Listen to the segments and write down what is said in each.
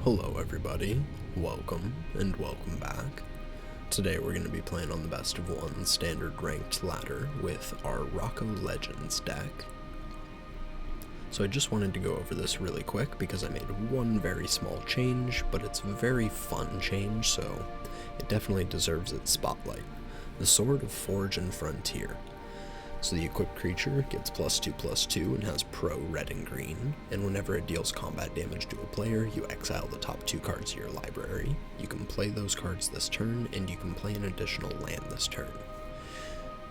Hello everybody, welcome and welcome back. Today we're going to be playing on the best of one standard ranked ladder with our Rocco Legends deck. So I just wanted to go over this really quick because I made one very small change, but it's a very fun change, so it definitely deserves its spotlight. The Sword of Forge and Frontier. So the equipped creature gets +2/+2 and has pro red and green, and whenever it deals combat damage to a player, you exile the top 2 cards of your library. You can play those cards this turn, and you can play an additional land this turn.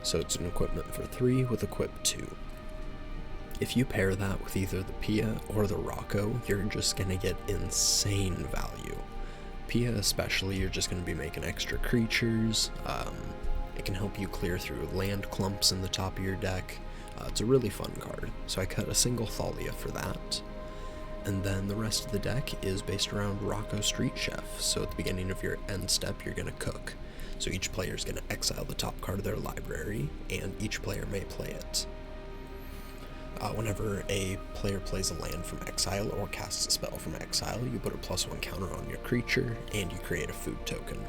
So it's an equipment for 3 with equip 2. If you pair that with either the Pia or the Rocco, you're just going to get insane value. Pia especially, you're just going to be making extra creatures. It can help you clear through land clumps in the top of your deck. It's a really fun card, so I cut a single Thalia for that. And then the rest of the deck is based around Rocco Street Chef, so at the beginning of your end step you're going to cook. So each player is going to exile the top card of their library, and each player may play it. Whenever a player plays a land from exile or casts a spell from exile, you put a +1 counter on your creature, and you create a food token.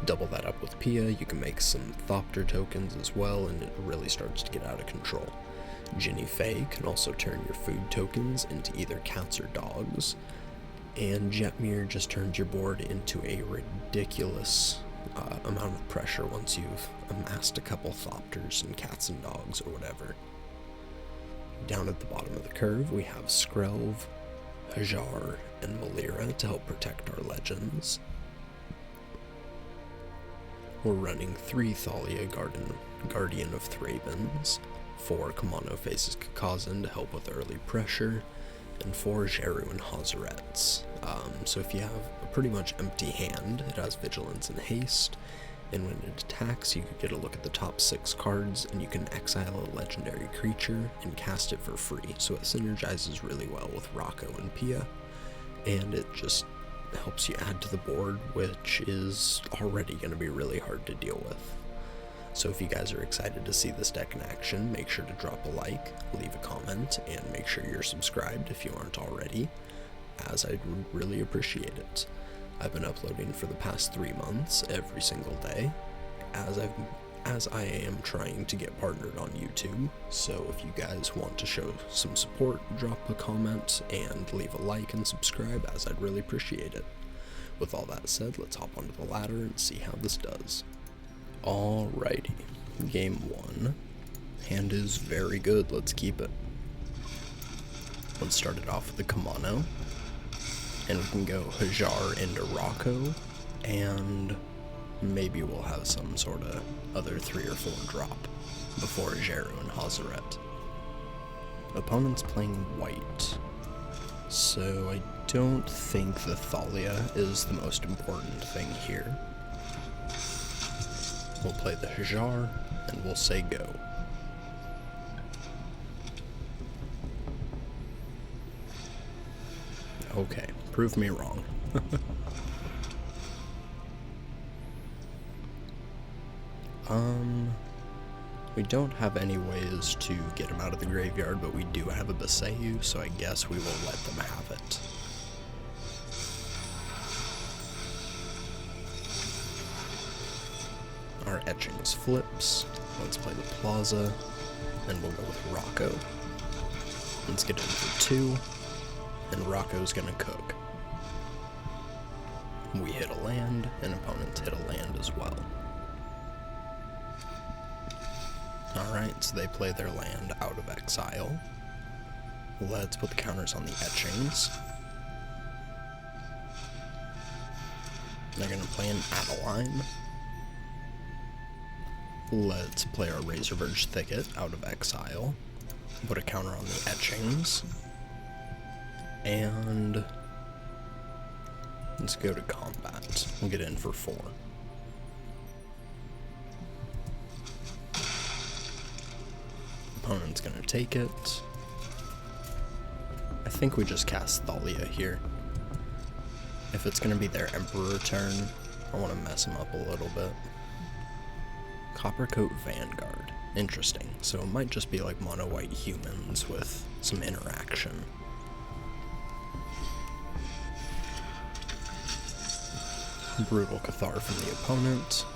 Double that up with Pia, you can make some Thopter tokens as well, and it really starts to get out of control. Ginny Faye can also turn your food tokens into either cats or dogs, and Jetmir just turns your board into a ridiculous amount of pressure once you've amassed a couple Thopters and cats and dogs or whatever. Down at the bottom of the curve we have Skrelv, Hajar, and Malira to help protect our legends. We're running 3 Thalia Guardian of Thrabins, 4 Kamano Faces Kakazan to help with early pressure, and 4 Jeru and Hazarets. So if you have a pretty much empty hand, it has Vigilance and Haste, and when it attacks you can get a look at the top 6 cards, and you can exile a legendary creature and cast it for free, so it synergizes really well with Rocco and Pia, and it just helps you add to the board, which is already going to be really hard to deal with. So if you guys are excited to see this deck in action, make sure to drop a like, leave a comment, and make sure you're subscribed if you aren't already, as I'd really appreciate it. I've been uploading for the past 3 months every single day, as I am trying to get partnered on YouTube, so if you guys want to show some support, drop a comment and leave a like and subscribe, as I'd really appreciate it. With all that said, let's hop onto the ladder and see how this does. Alrighty, game 1. Hand is very good, let's keep it. Let's start it off with the Kamano, and we can go Hajar into Rocco, and maybe we'll have some sort of other 3 or 4 drop before Jeru and Hazaret. Opponent's playing white, so I don't think the Thalia is the most important thing here. We'll play the Hajar, and we'll say go. Okay, prove me wrong. We don't have any ways to get him out of the graveyard, but we do have a Baseyu, so I guess we will let them have it. Our etchings flips. Let's play the Plaza, and we'll go with Rocco. Let's get in for 2, and Rocco's gonna cook. We hit a land, and opponents hit a land as well. Alright, so they play their land out of exile. Let's put the counters on the etchings. They're gonna play an Adeline. Let's play our Razorverge Thicket out of exile. Put a counter on the etchings. And let's go to combat. We'll get in for 4. Opponent's gonna take it. I think we just cast Thalia here. If it's gonna be their Emperor turn, I want to mess them up a little bit. Coppercoat Vanguard. Interesting. So it might just be like mono white humans with some interaction. Brutal Cathar from the opponent.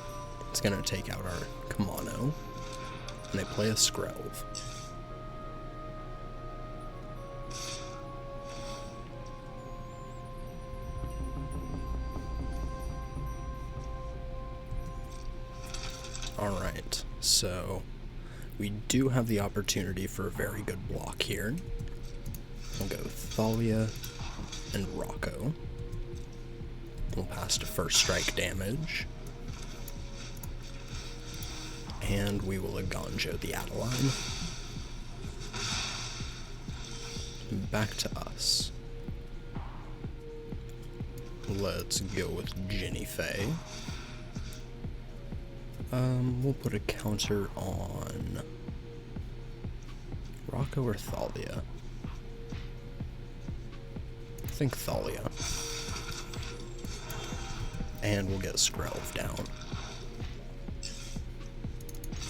It's gonna take out our Kamano, and they play a Skrelv. Alright, so we do have the opportunity for a very good block here. We'll go Thalia and Rocco. We'll pass to first strike damage. And we will Aganjo the Adeline. Back to us. Let's go with Ginny Faye. We'll put a counter on Rocco or Thalia. I think Thalia. And we'll get Skrelv down.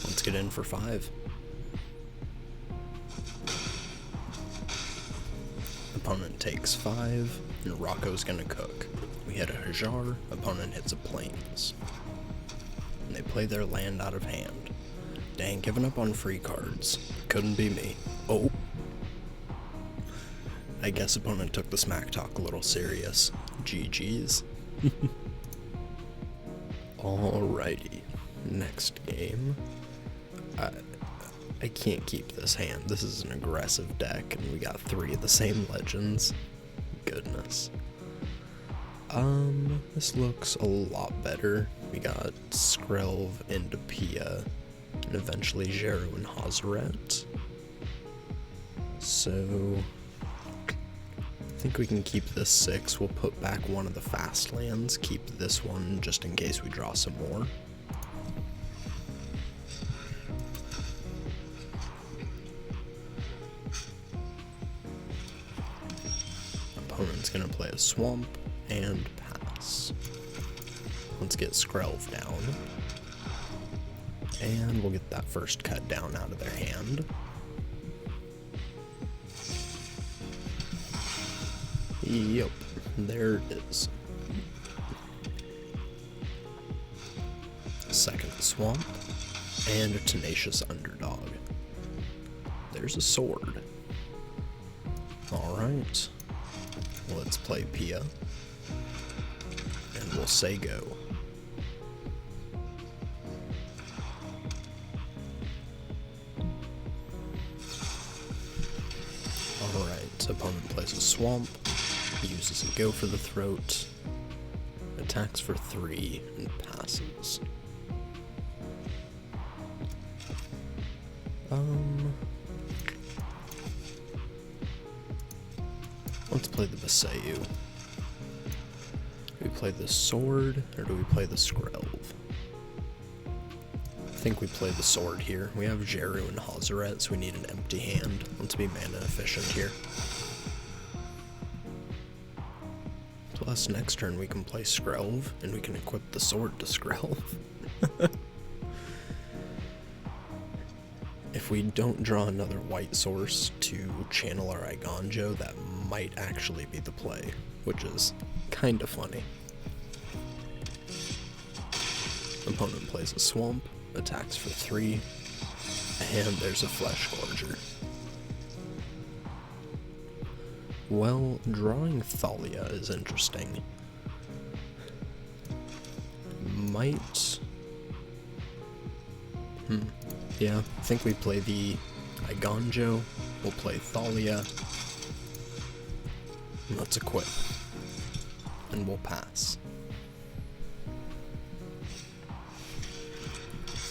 Let's get in for 5. Opponent takes 5, and Rocco's gonna cook. We hit a Hajar, opponent hits a Plains. And they play their land out of hand. Dang, giving up on free cards. Couldn't be me. Oh. I guess opponent took the smack talk a little serious. GG's. Alrighty. Next game. I can't keep this hand. This is an aggressive deck, and we got 3 of the same legends. Goodness. This looks a lot better. We got Skrelv into Pia, and eventually Jeru and Hazaret. So, I think we can keep this 6. We'll put back one of the fast lands, keep this one just in case we draw some more. Opponent's gonna play a Swamp and pass. Let's get Skrelv down. And we'll get that first cut down out of their hand. Yep, there it is. Second Swamp, and a Tenacious Underdog. There's a sword. Alright, let's play Pia, and we'll say go. Alright, opponent plays a Swamp, uses a Go for the Throat, attacks for 3, and passes. Let's play the Basayu. Do we play the Sword, or do we play the Skrelv? I think we play the Sword here. We have Jeru and Hazaret, so we need an empty hand. Let's be mana efficient here. Plus, next turn we can play Skrelv, and we can equip the Sword to Skrelv. If we don't draw another white source to channel our Aganjo, that might actually be the play, which is kinda funny. Opponent plays a Swamp, attacks for 3, and there's a Flesh Gorger. Well, drawing Thalia is interesting. Might... Yeah, I think we play the Aganjo, we'll play Thalia. Let's equip, and we'll pass.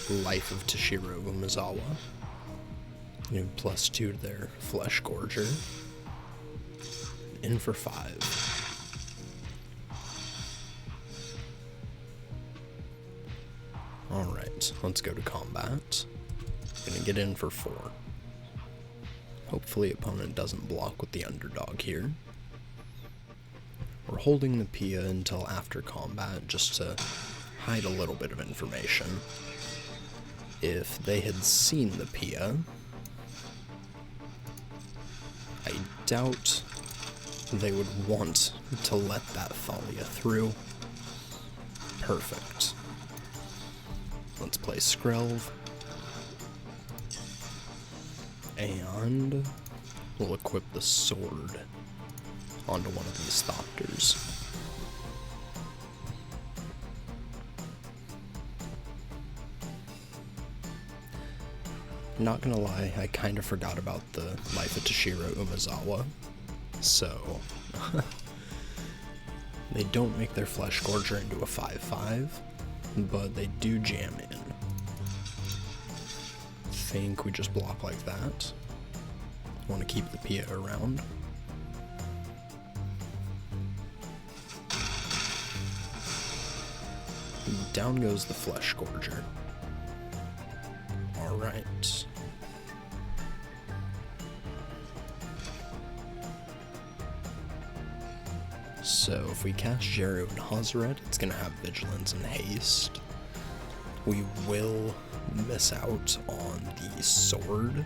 Life of Toshiro Umezawa. New +2 to their Flesh Gorger. In for 5. Alright, let's go to combat. Gonna get in for 4. Hopefully opponent doesn't block with the underdog here. We're holding the Pia until after combat just to hide a little bit of information. If they had seen the Pia, I doubt they would want to let that Thalia through. Perfect. Let's play Skrelv. And we'll equip the sword onto one of these Thopters. Not gonna lie, I kind of forgot about the Life of Toshiro Umezawa, so they don't make their Flesh Gorger into a 5/5, but they do jam in. Think we just block like that. Want to keep the Pia around. Down goes the Flesh Gorger. Alright. So if we cast Jeru and Hazaret, it's going to have Vigilance and Haste. We will miss out on the sword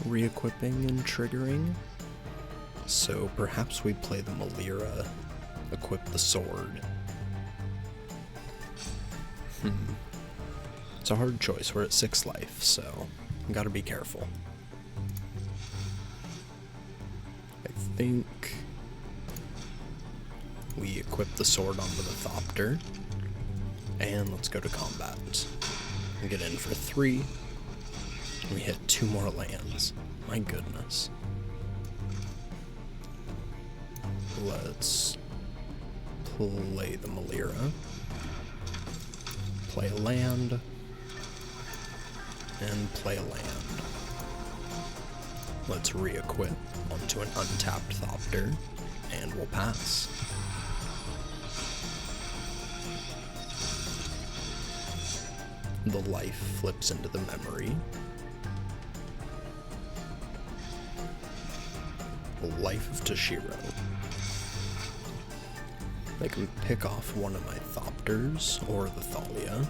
re-equipping and triggering. So perhaps we play the Melira, equip the sword. It's a hard choice. We're at 6 life, so gotta be careful. I think we equip the sword onto the Thopter, and let's go to combat. We get in for 3. We hit 2 more lands. My goodness. Let's play the Melira. Play a land. And play a land. Let's re-equip onto an untapped Thopter, and we'll pass. The life flips into the memory. The Life of Toshiro. I can pick off one of my Thopters or the Thalia.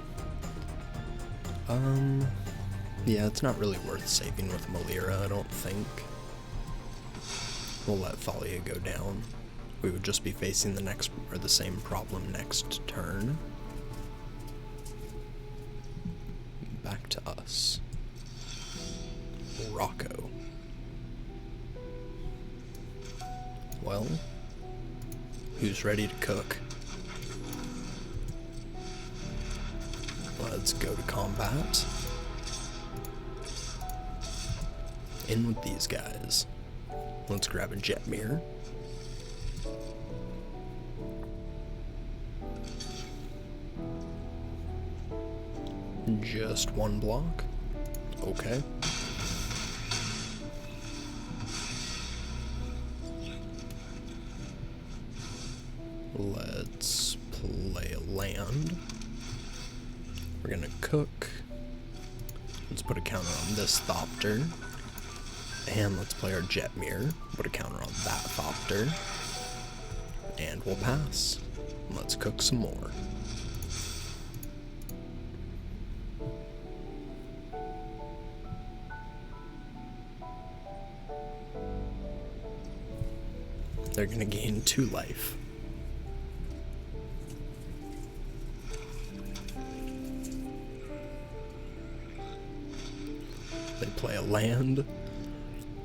Yeah, it's not really worth saving with Melira, I don't think. We'll let Thalia go down. We would just be facing the same problem next turn. Back to us. Rocco. Well, who's ready to cook? Let's go to combat. In with these guys. Let's grab a Jetmir. Just one block. Okay. Let's play a land. We're gonna cook. Let's put a counter on this Thopter. And let's play our Jetmir. Put a counter on that Thopter. And we'll pass. Let's cook some more. They're gonna gain 2 life. They play a land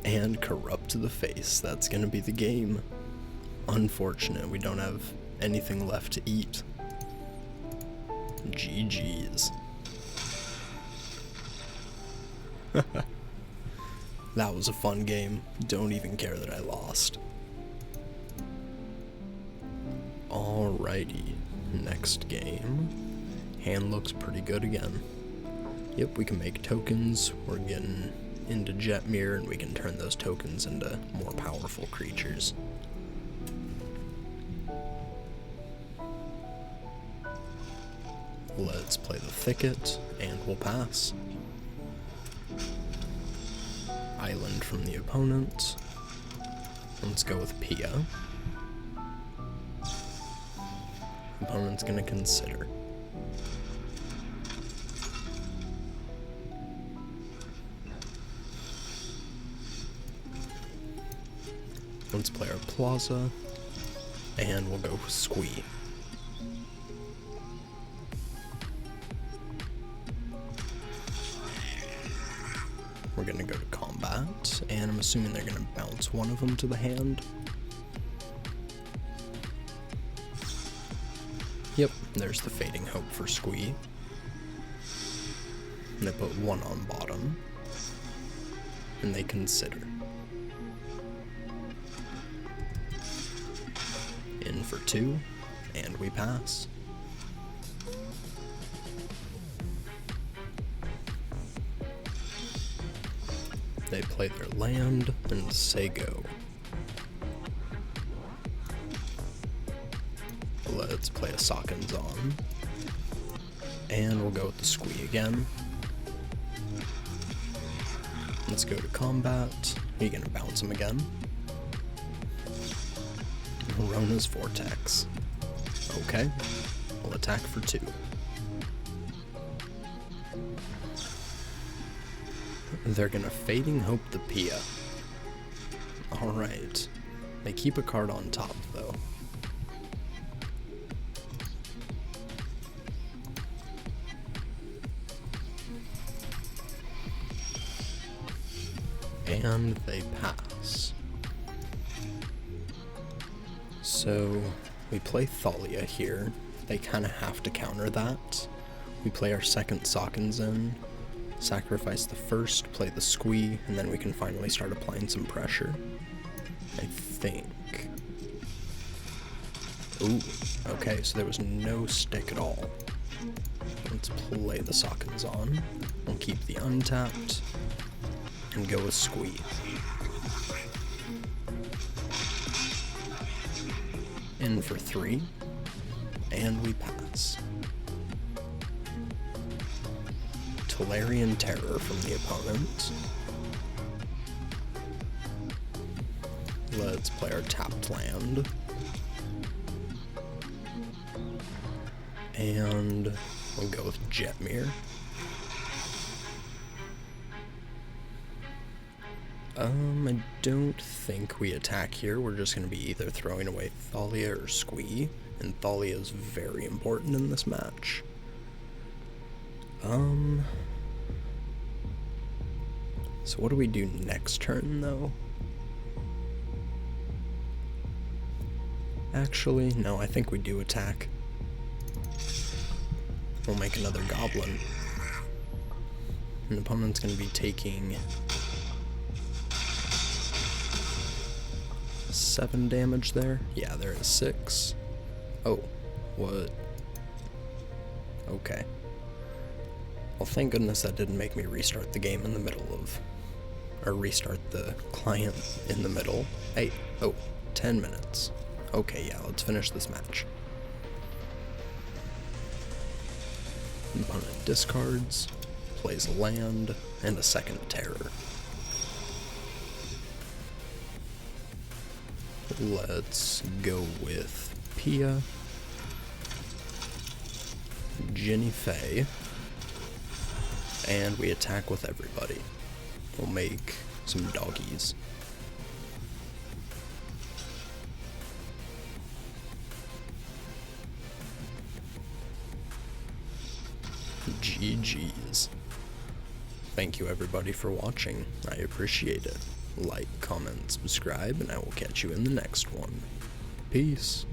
and corrupt the face. That's gonna be the game. Unfortunate, we don't have anything left to eat. GG's. That was a fun game. Don't even care that I lost. Alrighty, next game. Hand looks pretty good again. Yep, we can make tokens. We're getting into Jetmir, and we can turn those tokens into more powerful creatures. Let's play the Thicket, and we'll pass. Island from the opponent. Let's go with Pia. Opponent's gonna consider. Let's play our Plaza, and we'll go with Squee. we're gonna go to combat, and I'm assuming they're gonna bounce one of them to the hand. Yep, there's the Fading Hope for Squee. And they put one on bottom, and they consider. In for 2, and we pass. They play their land and say go. Let's play a Sockins on. And we'll go with the Squee again. Let's go to combat. Are you gonna bounce him again? Rona's Vortex. Okay. We'll attack for 2. They're gonna Fading Hope the Pia. Alright. They keep a card on top, though. And they pass. So, we play Thalia here. They kind of have to counter that. We play our second Sockins in, sacrifice the first, play the Squee, and then we can finally start applying some pressure. I think. Ooh, okay, so there was no stick at all. Let's play the Sockins on. We'll keep the untapped, and go with Squee. In for 3, and we pass. Tolarian Terror from the opponent. Let's play our tapped land. And we'll go with Jetmir. I don't think we attack here. We're just going to be either throwing away Thalia or Squee, and Thalia is very important in this match. So what do we do next turn, though? Actually, no, I think we do attack. We'll make another Goblin. An opponent's going to be taking 7 damage there. Yeah, there is 6. Oh, what? Okay. Well, thank goodness that didn't make me restart the game in the middle of, or restart the client in the middle. Hey, oh, 10 minutes. Okay, yeah, let's finish this match. Opponent discards, plays a land, and a second terror. Let's go with Pia, Ginny Faye, and we attack with everybody. We'll make some doggies. GG's. Thank you everybody for watching. I appreciate it. Like, comment, subscribe, and I will catch you in the next one. Peace.